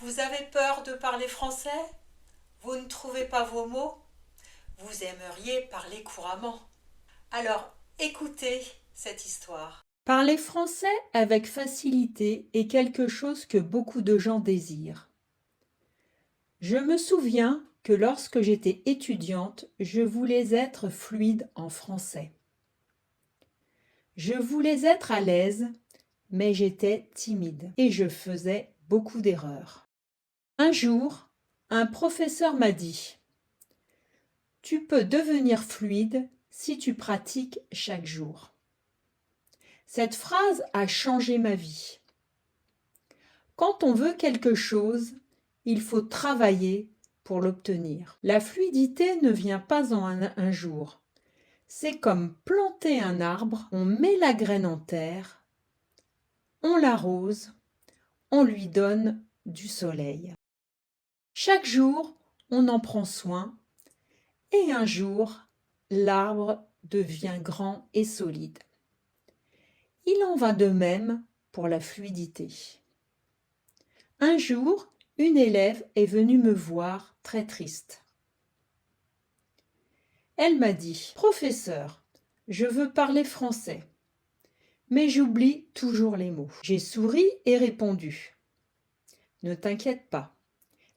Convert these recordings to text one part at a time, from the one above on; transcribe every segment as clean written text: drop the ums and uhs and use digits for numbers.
Vous avez peur de parler français? Vous ne trouvez pas vos mots? Vous aimeriez parler couramment. Alors, écoutez cette histoire. Parler français avec facilité est quelque chose que beaucoup de gens désirent. Je me souviens que lorsque j'étais étudiante, je voulais être fluide en français. Je voulais être à l'aise, mais j'étais timide et je faisais beaucoup d'erreurs. Un jour, un professeur m'a dit: tu peux devenir fluide si tu pratiques chaque jour. Cette phrase a changé ma vie. Quand on veut quelque chose, il faut travailler pour l'obtenir. La fluidité ne vient pas en un jour. C'est comme planter un arbre, on met la graine en terre, on l'arrose, on lui donne du soleil. Chaque jour, on en prend soin et un jour, l'arbre devient grand et solide. Il en va de même pour la fluidité. Un jour, une élève est venue me voir très triste. Elle m'a dit: professeur, je veux parler français, mais j'oublie toujours les mots. J'ai souri et répondu: ne t'inquiète pas,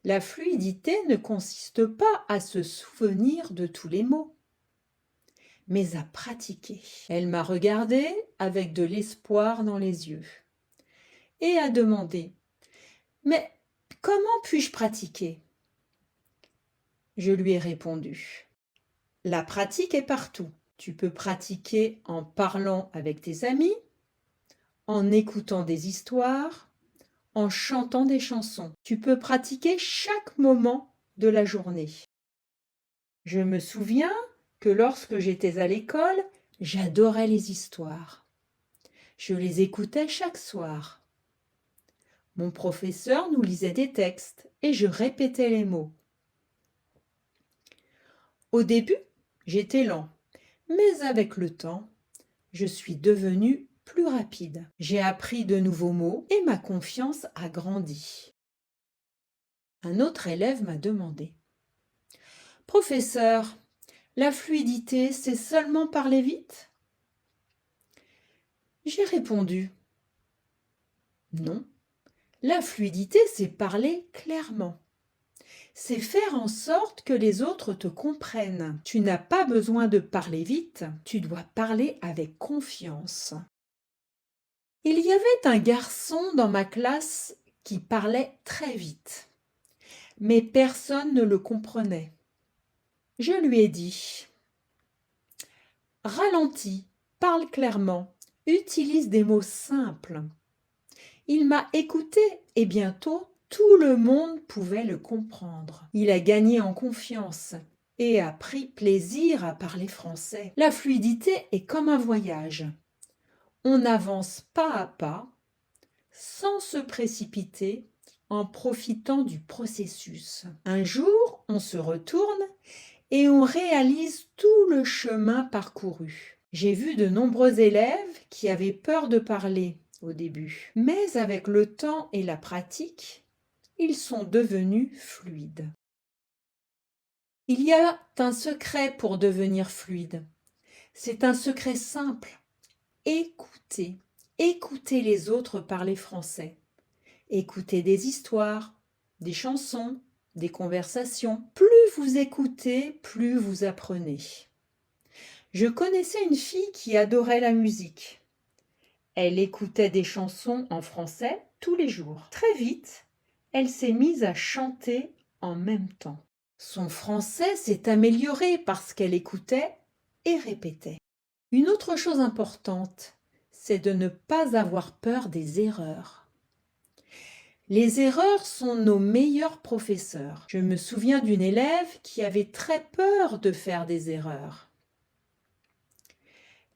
la fluidité ne consiste pas à se souvenir de tous les mots, mais à pratiquer. Elle m'a regardée avec de l'espoir dans les yeux et a demandé: mais comment puis-je pratiquer? Je lui ai répondu: la pratique est partout. Tu peux pratiquer en parlant avec tes amis, en écoutant des histoires, en chantant des chansons. Tu peux pratiquer chaque moment de la journée. Je me souviens que lorsque j'étais à l'école, j'adorais les histoires. Je les écoutais chaque soir. Mon professeur nous lisait des textes et je répétais les mots. Au début, j'étais lent, mais avec le temps, je suis devenue plus rapide. J'ai appris de nouveaux mots et ma confiance a grandi. Un autre élève m'a demandé: professeur, la fluidité, c'est seulement parler vite? J'ai répondu: non, la fluidité, c'est parler clairement. C'est faire en sorte que les autres te comprennent. Tu n'as pas besoin de parler vite, tu dois parler avec confiance. Il y avait un garçon dans ma classe qui parlait très vite, mais personne ne le comprenait. Je lui ai dit: ralentis, parle clairement, utilise des mots simples. Il m'a écouté et bientôt tout le monde pouvait le comprendre. Il a gagné en confiance et a pris plaisir à parler français. La fluidité est comme un voyage. On avance pas à pas, sans se précipiter, en profitant du processus. Un jour, on se retourne et on réalise tout le chemin parcouru. J'ai vu de nombreux élèves qui avaient peur de parler au début, mais avec le temps et la pratique, ils sont devenus fluides. Il y a un secret pour devenir fluide. C'est un secret simple. Écoutez. Écoutez les autres parler français. Écoutez des histoires, des chansons, des conversations. Plus vous écoutez, plus vous apprenez. Je connaissais une fille qui adorait la musique. Elle écoutait des chansons en français tous les jours. Très vite, elle s'est mise à chanter en même temps. Son français s'est amélioré parce qu'elle écoutait et répétait. Une autre chose importante, c'est de ne pas avoir peur des erreurs. Les erreurs sont nos meilleurs professeurs. Je me souviens d'une élève qui avait très peur de faire des erreurs.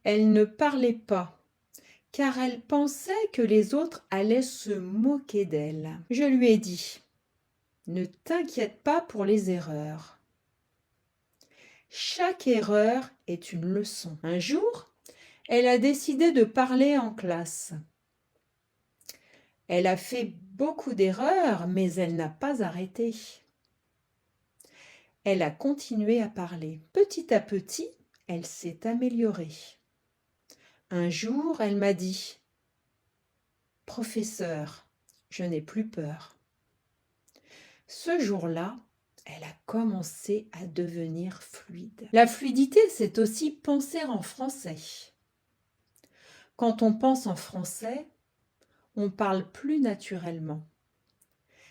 Elle ne parlait pas, car elle pensait que les autres allaient se moquer d'elle. Je lui ai dit: ne t'inquiète pas pour les erreurs. Chaque erreur est une leçon. Un jour, elle a décidé de parler en classe. Elle a fait beaucoup d'erreurs, mais elle n'a pas arrêté. Elle a continué à parler. Petit à petit, elle s'est améliorée. Un jour, elle m'a dit « Professeur, je n'ai plus peur ». Ce jour-là, elle a commencé à devenir fluide. La fluidité, c'est aussi penser en français. Quand on pense en français, on parle plus naturellement.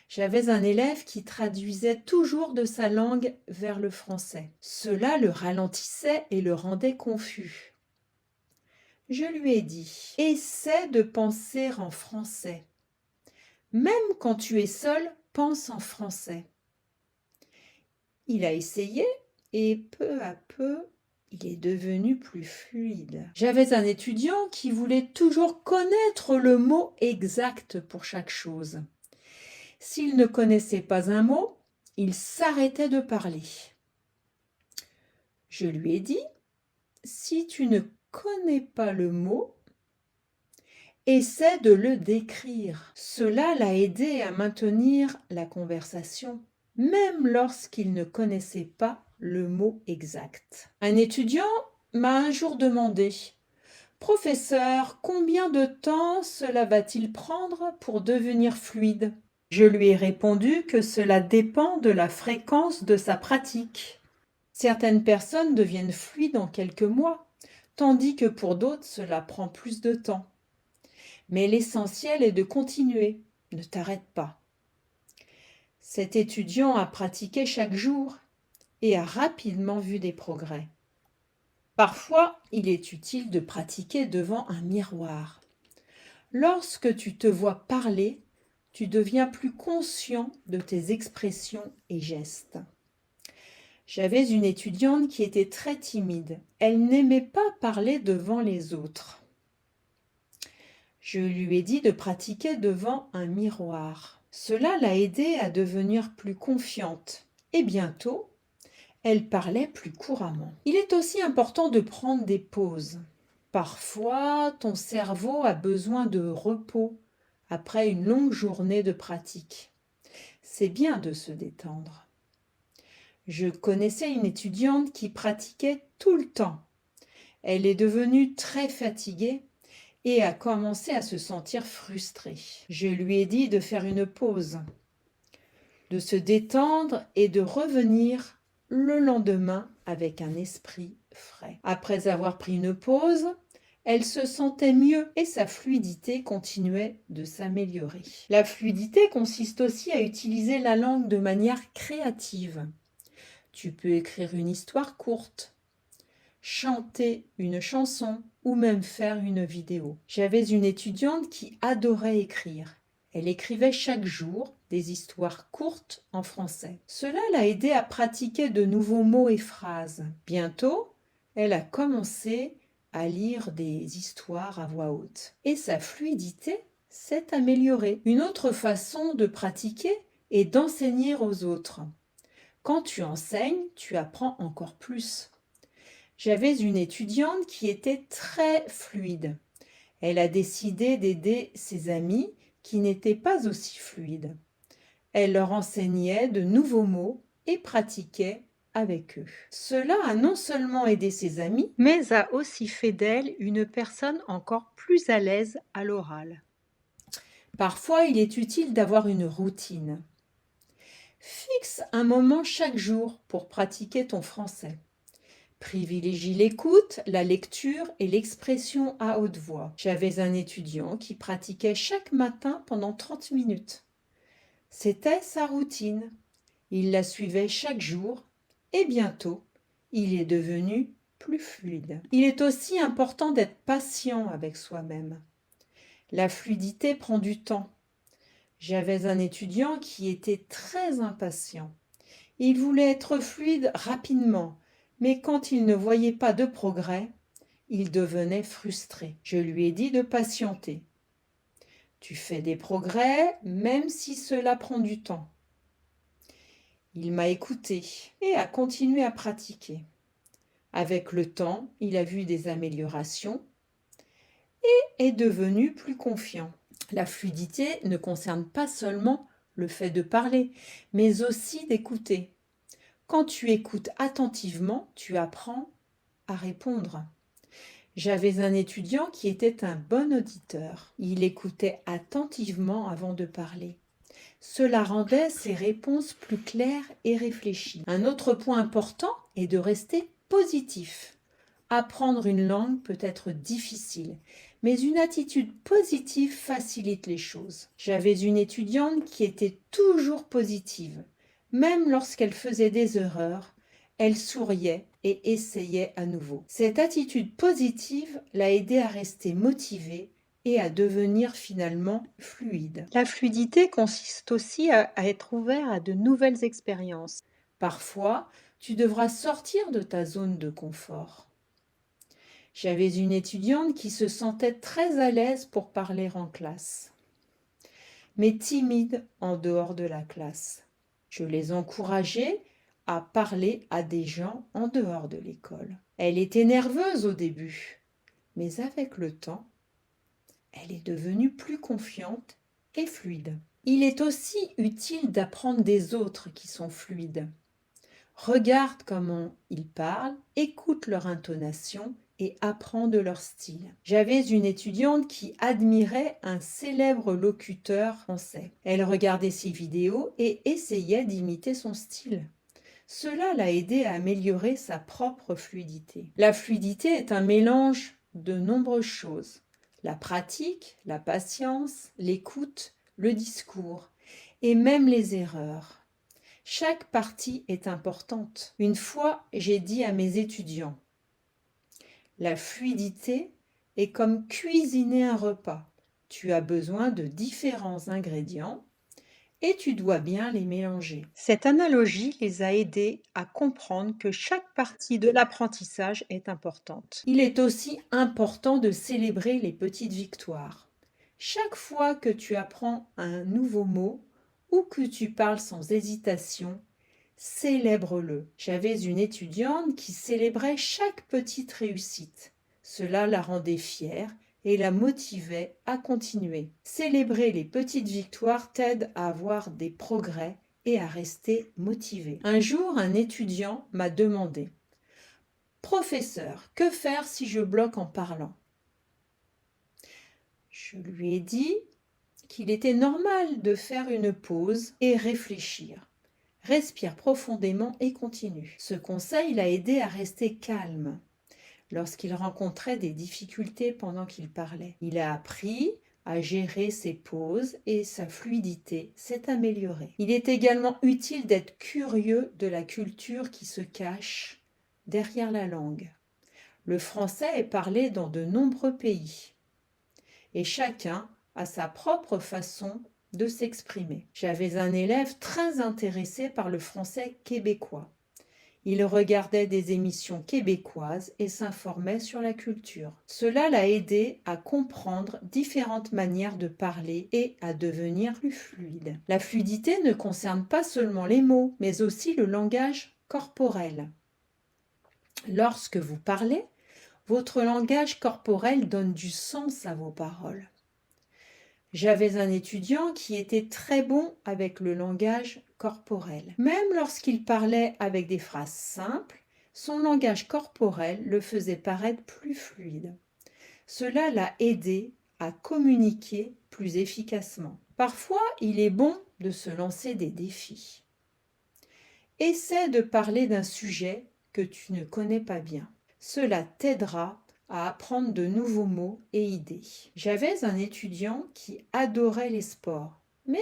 J'avais un élève qui traduisait toujours de sa langue vers le français. Cela le ralentissait et le rendait confus. Je lui ai dit « Essaie de penser en français. Même quand tu es seul, pense en français. » Il a essayé et peu à peu, il est devenu plus fluide. J'avais un étudiant qui voulait toujours connaître le mot exact pour chaque chose. S'il ne connaissait pas un mot, il s'arrêtait de parler. Je lui ai dit, si tu ne connais pas le mot, essaie de le décrire. Cela l'a aidé à maintenir la conversation, même lorsqu'il ne connaissait pas le mot exact. Un étudiant m'a un jour demandé « Professeur, combien de temps cela va-t-il prendre pour devenir fluide ?» Je lui ai répondu que cela dépend de la fréquence de sa pratique. Certaines personnes deviennent fluides en quelques mois, tandis que pour d'autres, cela prend plus de temps. Mais l'essentiel est de continuer, ne t'arrête pas. Cet étudiant a pratiqué chaque jour et a rapidement vu des progrès. Parfois, il est utile de pratiquer devant un miroir. Lorsque tu te vois parler, tu deviens plus conscient de tes expressions et gestes. J'avais une étudiante qui était très timide. Elle n'aimait pas parler devant les autres. Je lui ai dit de pratiquer devant un miroir. Cela l'a aidée à devenir plus confiante. Et bientôt, elle parlait plus couramment. Il est aussi important de prendre des pauses. Parfois, ton cerveau a besoin de repos après une longue journée de pratique. C'est bien de se détendre. Je connaissais une étudiante qui pratiquait tout le temps. Elle est devenue très fatiguée et a commencé à se sentir frustrée. Je lui ai dit de faire une pause, de se détendre et de revenir le lendemain avec un esprit frais. Après avoir pris une pause, elle se sentait mieux et sa fluidité continuait de s'améliorer. La fluidité consiste aussi à utiliser la langue de manière créative. Tu peux écrire une histoire courte, chanter une chanson ou même faire une vidéo. J'avais une étudiante qui adorait écrire. Elle écrivait chaque jour des histoires courtes en français. Cela l'a aidée à pratiquer de nouveaux mots et phrases. Bientôt, elle a commencé à lire des histoires à voix haute. Et sa fluidité s'est améliorée. Une autre façon de pratiquer est d'enseigner aux autres. Quand tu enseignes, tu apprends encore plus. J'avais une étudiante qui était très fluide. Elle a décidé d'aider ses amis qui n'étaient pas aussi fluides. Elle leur enseignait de nouveaux mots et pratiquait avec eux. Cela a non seulement aidé ses amis, mais a aussi fait d'elle une personne encore plus à l'aise à l'oral. Parfois, il est utile d'avoir une routine. Fixe un moment chaque jour pour pratiquer ton français. Privilégie l'écoute, la lecture et l'expression à haute voix. J'avais un étudiant qui pratiquait chaque matin pendant 30 minutes. C'était sa routine. Il la suivait chaque jour et bientôt, il est devenu plus fluide. Il est aussi important d'être patient avec soi-même. La fluidité prend du temps. J'avais un étudiant qui était très impatient. Il voulait être fluide rapidement, mais quand il ne voyait pas de progrès, il devenait frustré. Je lui ai dit de patienter. Tu fais des progrès, même si cela prend du temps. Il m'a écouté et a continué à pratiquer. Avec le temps, il a vu des améliorations et est devenu plus confiant. La fluidité ne concerne pas seulement le fait de parler, mais aussi d'écouter. Quand tu écoutes attentivement, tu apprends à répondre. J'avais un étudiant qui était un bon auditeur. Il écoutait attentivement avant de parler. Cela rendait ses réponses plus claires et réfléchies. Un autre point important est de rester positif. Apprendre une langue peut être difficile, mais une attitude positive facilite les choses. J'avais une étudiante qui était toujours positive. Même lorsqu'elle faisait des erreurs, elle souriait et essayait à nouveau. Cette attitude positive l'a aidée à rester motivée et à devenir finalement fluide. La fluidité consiste aussi à être ouvert à de nouvelles expériences. Parfois, tu devras sortir de ta zone de confort. J'avais une étudiante qui se sentait très à l'aise pour parler en classe, mais timide en dehors de la classe. Je les encourageais à parler à des gens en dehors de l'école. Elle était nerveuse au début, mais avec le temps, elle est devenue plus confiante et fluide. Il est aussi utile d'apprendre des autres qui sont fluides. Regarde comment ils parlent, écoute leur intonation et apprends de leur style. J'avais une étudiante qui admirait un célèbre locuteur français. Elle regardait ses vidéos et essayait d'imiter son style. Cela l'a aidée à améliorer sa propre fluidité. La fluidité est un mélange de nombreuses choses. La pratique, la patience, l'écoute, le discours et même les erreurs. Chaque partie est importante. Une fois, j'ai dit à mes étudiants, la fluidité est comme cuisiner un repas. Tu as besoin de différents ingrédients et tu dois bien les mélanger. Cette analogie les a aidés à comprendre que chaque partie de l'apprentissage est importante. Il est aussi important de célébrer les petites victoires. Chaque fois que tu apprends un nouveau mot ou que tu parles sans hésitation, célèbre-le. J'avais une étudiante qui célébrait chaque petite réussite. Cela la rendait fière et la motivait à continuer. Célébrer les petites victoires t'aide à avoir des progrès et à rester motivé. Un jour, un étudiant m'a demandé « Professeur, que faire si je bloque en parlant ?» Je lui ai dit qu'il était normal de faire une pause et réfléchir. Respire profondément et continue. Ce conseil l'a aidé à rester calme lorsqu'il rencontrait des difficultés pendant qu'il parlait. Il a appris à gérer ses pauses et sa fluidité s'est améliorée. Il est également utile d'être curieux de la culture qui se cache derrière la langue. Le français est parlé dans de nombreux pays et chacun a sa propre façon de s'exprimer. J'avais un élève très intéressé par le français québécois. Il regardait des émissions québécoises et s'informait sur la culture. Cela l'a aidé à comprendre différentes manières de parler et à devenir plus fluide. La fluidité ne concerne pas seulement les mots, mais aussi le langage corporel. Lorsque vous parlez, votre langage corporel donne du sens à vos paroles. J'avais un étudiant qui était très bon avec le langage corporel. Même lorsqu'il parlait avec des phrases simples, son langage corporel le faisait paraître plus fluide. Cela l'a aidé à communiquer plus efficacement. Parfois, il est bon de se lancer des défis. Essaie de parler d'un sujet que tu ne connais pas bien. Cela t'aidera à apprendre de nouveaux mots et idées. J'avais un étudiant qui adorait les sports, mais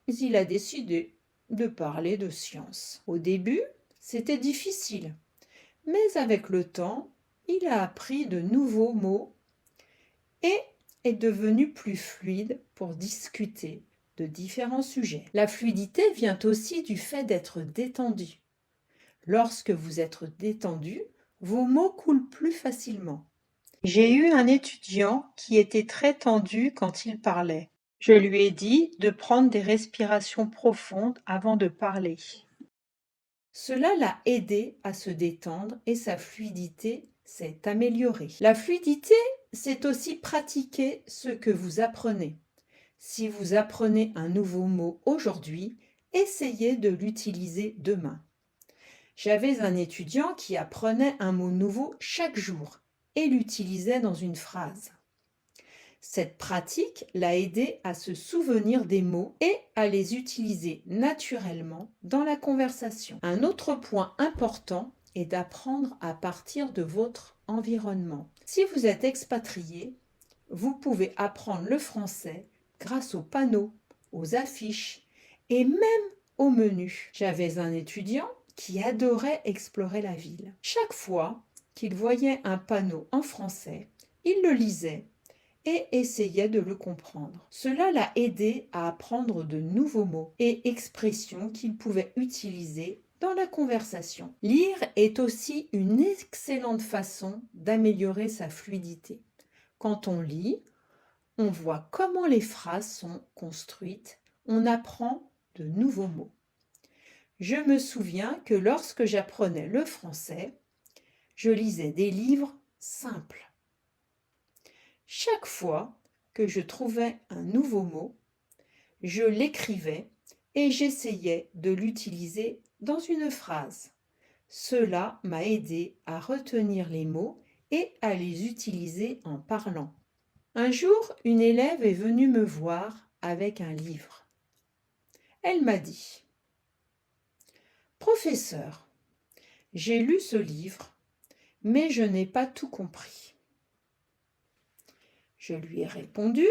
il a décidé de parler de science. Au début, c'était difficile, mais avec le temps, il a appris de nouveaux mots et est devenu plus fluide pour discuter de différents sujets. La fluidité vient aussi du fait d'être détendu. Lorsque vous êtes détendu, vos mots coulent plus facilement. J'ai eu un étudiant qui était très tendu quand il parlait. Je lui ai dit de prendre des respirations profondes avant de parler. Cela l'a aidé à se détendre et sa fluidité s'est améliorée. La fluidité, c'est aussi pratiquer ce que vous apprenez. Si vous apprenez un nouveau mot aujourd'hui, essayez de l'utiliser demain. J'avais un étudiant qui apprenait un mot nouveau chaque jour et l'utilisait dans une phrase. Cette pratique l'a aidé à se souvenir des mots et à les utiliser naturellement dans la conversation. Un autre point important est d'apprendre à partir de votre environnement. Si vous êtes expatrié, vous pouvez apprendre le français grâce aux panneaux, aux affiches et même au menu. J'avais un étudiant qui adorait explorer la ville. Chaque fois qu'il voyait un panneau en français, il le lisait et essayait de le comprendre. Cela l'a aidé à apprendre de nouveaux mots et expressions qu'il pouvait utiliser dans la conversation. Lire est aussi une excellente façon d'améliorer sa fluidité. Quand on lit, on voit comment les phrases sont construites, on apprend de nouveaux mots. Je me souviens que lorsque j'apprenais le français, je lisais des livres simples. Chaque fois que je trouvais un nouveau mot, je l'écrivais et j'essayais de l'utiliser dans une phrase. Cela m'a aidé à retenir les mots et à les utiliser en parlant. Un jour, une élève est venue me voir avec un livre. Elle m'a dit : « Professeur, j'ai lu ce livre, mais je n'ai pas tout compris. » Je lui ai répondu :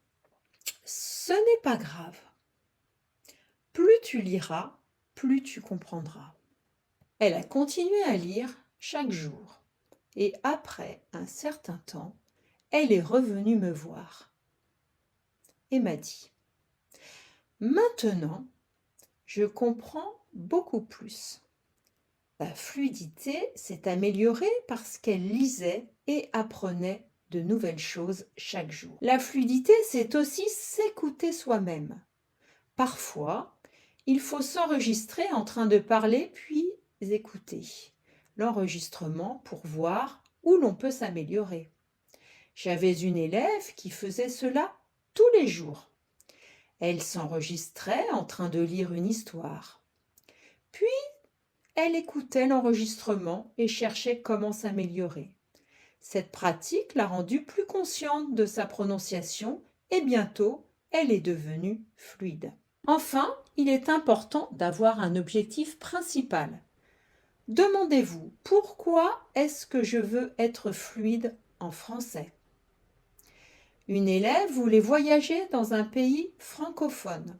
« Ce n'est pas grave. Plus tu liras, plus tu comprendras. » Elle a continué à lire chaque jour et après un certain temps, elle est revenue me voir et m'a dit : « Maintenant, je comprends beaucoup plus. » La fluidité s'est améliorée parce qu'elle lisait et apprenait de nouvelles choses chaque jour. La fluidité, c'est aussi s'écouter soi-même. Parfois, il faut s'enregistrer en train de parler puis écouter l'enregistrement pour voir où l'on peut s'améliorer. J'avais une élève qui faisait cela tous les jours. Elle s'enregistrait en train de lire une histoire. Puis, elle écoutait l'enregistrement et cherchait comment s'améliorer. Cette pratique l'a rendue plus consciente de sa prononciation et bientôt, elle est devenue fluide. Enfin, il est important d'avoir un objectif principal. Demandez-vous, pourquoi est-ce que je veux être fluide en français ? Une élève voulait voyager dans un pays francophone.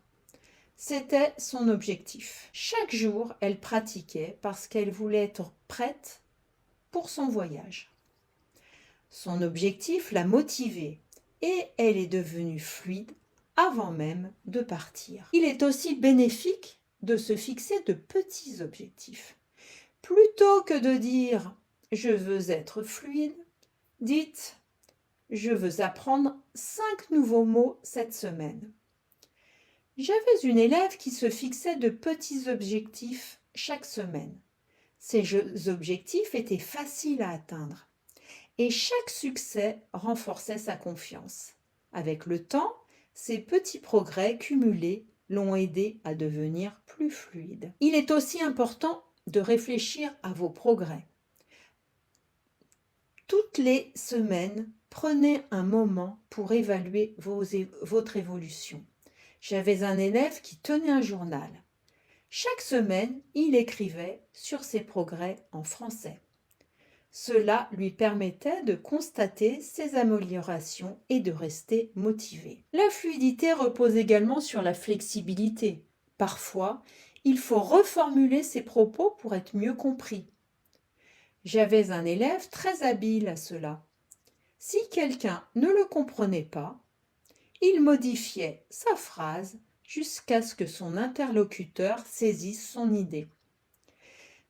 C'était son objectif. Chaque jour, elle pratiquait parce qu'elle voulait être prête pour son voyage. Son objectif l'a motivée et elle est devenue fluide avant même de partir. Il est aussi bénéfique de se fixer de petits objectifs. Plutôt que de dire « je veux être fluide », dites « je veux apprendre 5 nouveaux mots cette semaine ». J'avais une élève qui se fixait de petits objectifs chaque semaine. Ces objectifs étaient faciles à atteindre et chaque succès renforçait sa confiance. Avec le temps, ces petits progrès cumulés l'ont aidé à devenir plus fluide. Il est aussi important de réfléchir à vos progrès. Toutes les semaines, prenez un moment pour évaluer votre évolution. J'avais un élève qui tenait un journal. Chaque semaine, il écrivait sur ses progrès en français. Cela lui permettait de constater ses améliorations et de rester motivé. La fluidité repose également sur la flexibilité. Parfois, il faut reformuler ses propos pour être mieux compris. J'avais un élève très habile à cela. Si quelqu'un ne le comprenait pas, il modifiait sa phrase jusqu'à ce que son interlocuteur saisisse son idée.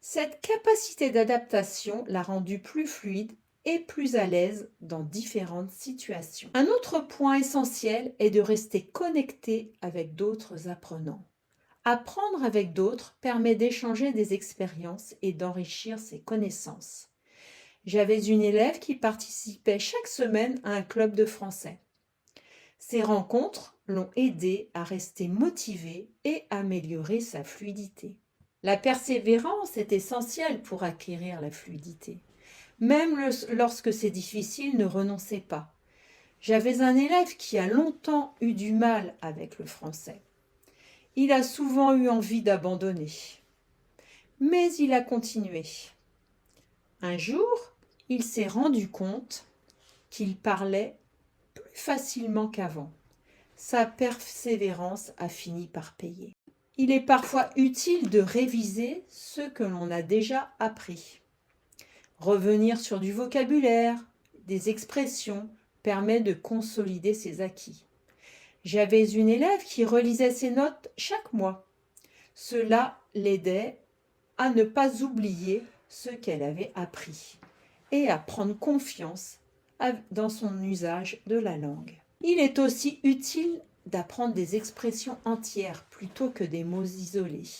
Cette capacité d'adaptation l'a rendu plus fluide et plus à l'aise dans différentes situations. Un autre point essentiel est de rester connecté avec d'autres apprenants. Apprendre avec d'autres permet d'échanger des expériences et d'enrichir ses connaissances. J'avais une élève qui participait chaque semaine à un club de français. Ces rencontres l'ont aidé à rester motivé et améliorer sa fluidité. La persévérance est essentielle pour acquérir la fluidité. Même lorsque c'est difficile, ne renoncez pas. J'avais un élève qui a longtemps eu du mal avec le français. Il a souvent eu envie d'abandonner. Mais il a continué. Un jour, il s'est rendu compte qu'il parlait plus facilement qu'avant. Sa persévérance a fini par payer. Il est parfois utile de réviser ce que l'on a déjà appris. Revenir sur du vocabulaire, des expressions, permet de consolider ses acquis. J'avais une élève qui relisait ses notes chaque mois. Cela l'aidait à ne pas oublier ce qu'elle avait appris et à prendre confiance dans son usage de la langue. Il est aussi utile d'apprendre des expressions entières plutôt que des mots isolés.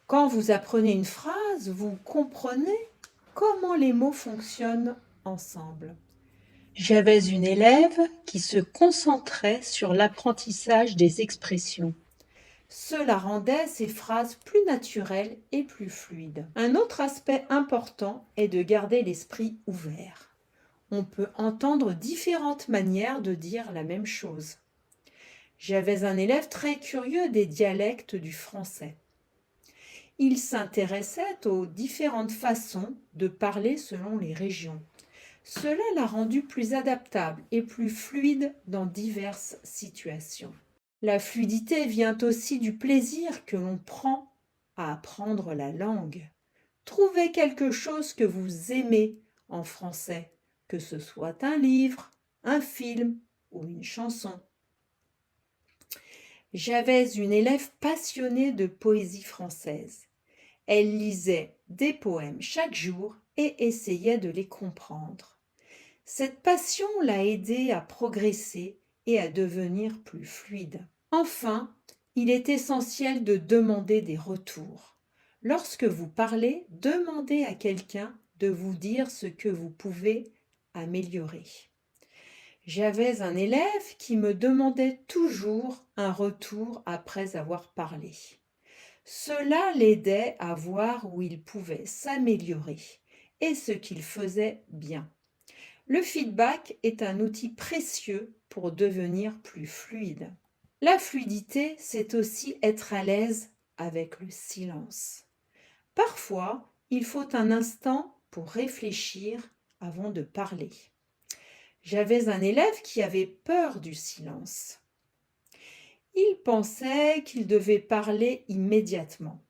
Quand vous apprenez une phrase, vous comprenez comment les mots fonctionnent ensemble. J'avais une élève qui se concentrait sur l'apprentissage des expressions. Cela rendait ses phrases plus naturelles et plus fluides. Un autre aspect important est de garder l'esprit ouvert. On peut entendre différentes manières de dire la même chose. J'avais un élève très curieux des dialectes du français. Il s'intéressait aux différentes façons de parler selon les régions. Cela l'a rendu plus adaptable et plus fluide dans diverses situations. La fluidité vient aussi du plaisir que l'on prend à apprendre la langue. Trouvez quelque chose que vous aimez en français, que ce soit un livre, un film ou une chanson. J'avais une élève passionnée de poésie française. Elle lisait des poèmes chaque jour et essayait de les comprendre. Cette passion l'a aidée à progresser et à devenir plus fluide. Enfin, il est essentiel de demander des retours. Lorsque vous parlez, demandez à quelqu'un de vous dire ce que vous pouvez améliorer. J'avais un élève qui me demandait toujours un retour après avoir parlé. Cela l'aidait à voir où il pouvait s'améliorer et ce qu'il faisait bien. Le feedback est un outil précieux pour devenir plus fluide. La fluidité, c'est aussi être à l'aise avec le silence. Parfois, il faut un instant pour réfléchir avant de parler. J'avais un élève qui avait peur du silence. Il pensait qu'il devait parler immédiatement.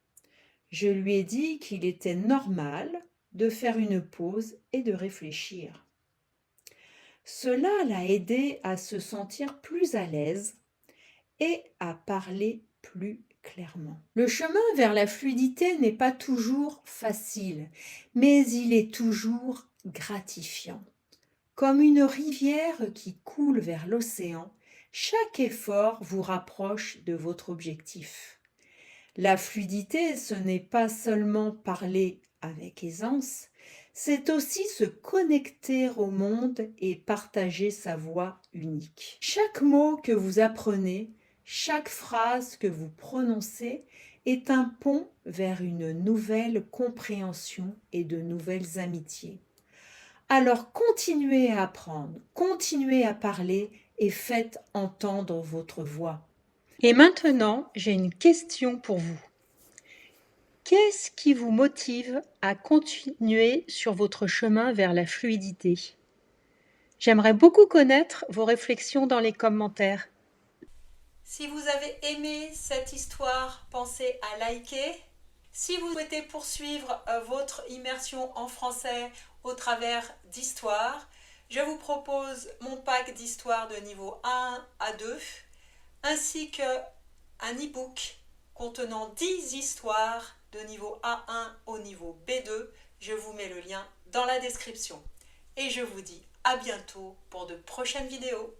Je lui ai dit qu'il était normal de faire une pause et de réfléchir. Cela l'a aidé à se sentir plus à l'aise et à parler plus clairement. Le chemin vers la fluidité n'est pas toujours facile, mais il est toujours gratifiant. Comme une rivière qui coule vers l'océan, chaque effort vous rapproche de votre objectif. La fluidité, ce n'est pas seulement parler avec aisance, c'est aussi se connecter au monde et partager sa voix unique. Chaque mot que vous apprenez, chaque phrase que vous prononcez est un pont vers une nouvelle compréhension et de nouvelles amitiés. Alors continuez à apprendre, continuez à parler et faites entendre votre voix. Et maintenant, j'ai une question pour vous. Qu'est-ce qui vous motive à continuer sur votre chemin vers la fluidité? J'aimerais beaucoup connaître vos réflexions dans les commentaires. Si vous avez aimé cette histoire, pensez à liker. Si vous souhaitez poursuivre votre immersion en français au travers d'histoires, je vous propose mon pack d'histoire de niveau 1 à 2, ainsi qu'un e-book contenant 10 histoires de niveau A1 au niveau B2. Je vous mets le lien dans la description. Et je vous dis à bientôt pour de prochaines vidéos.